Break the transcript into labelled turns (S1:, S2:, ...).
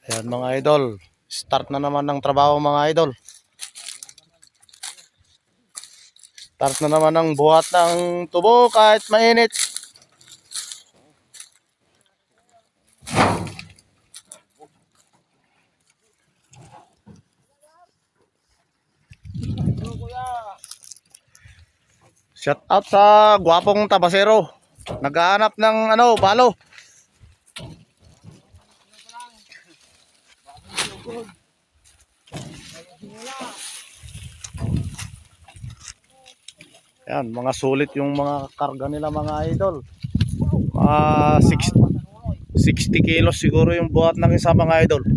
S1: Ayan mga idol, start na naman ng trabaho mga idol. Start na naman ng buhat ng tubo kahit mainit. Shout out sa gwapong tabasero. Naghahanap ng balo. Yan, mga sulit yung mga karga nila mga idol. 60 kilos siguro yung buhat ng isa mga idol.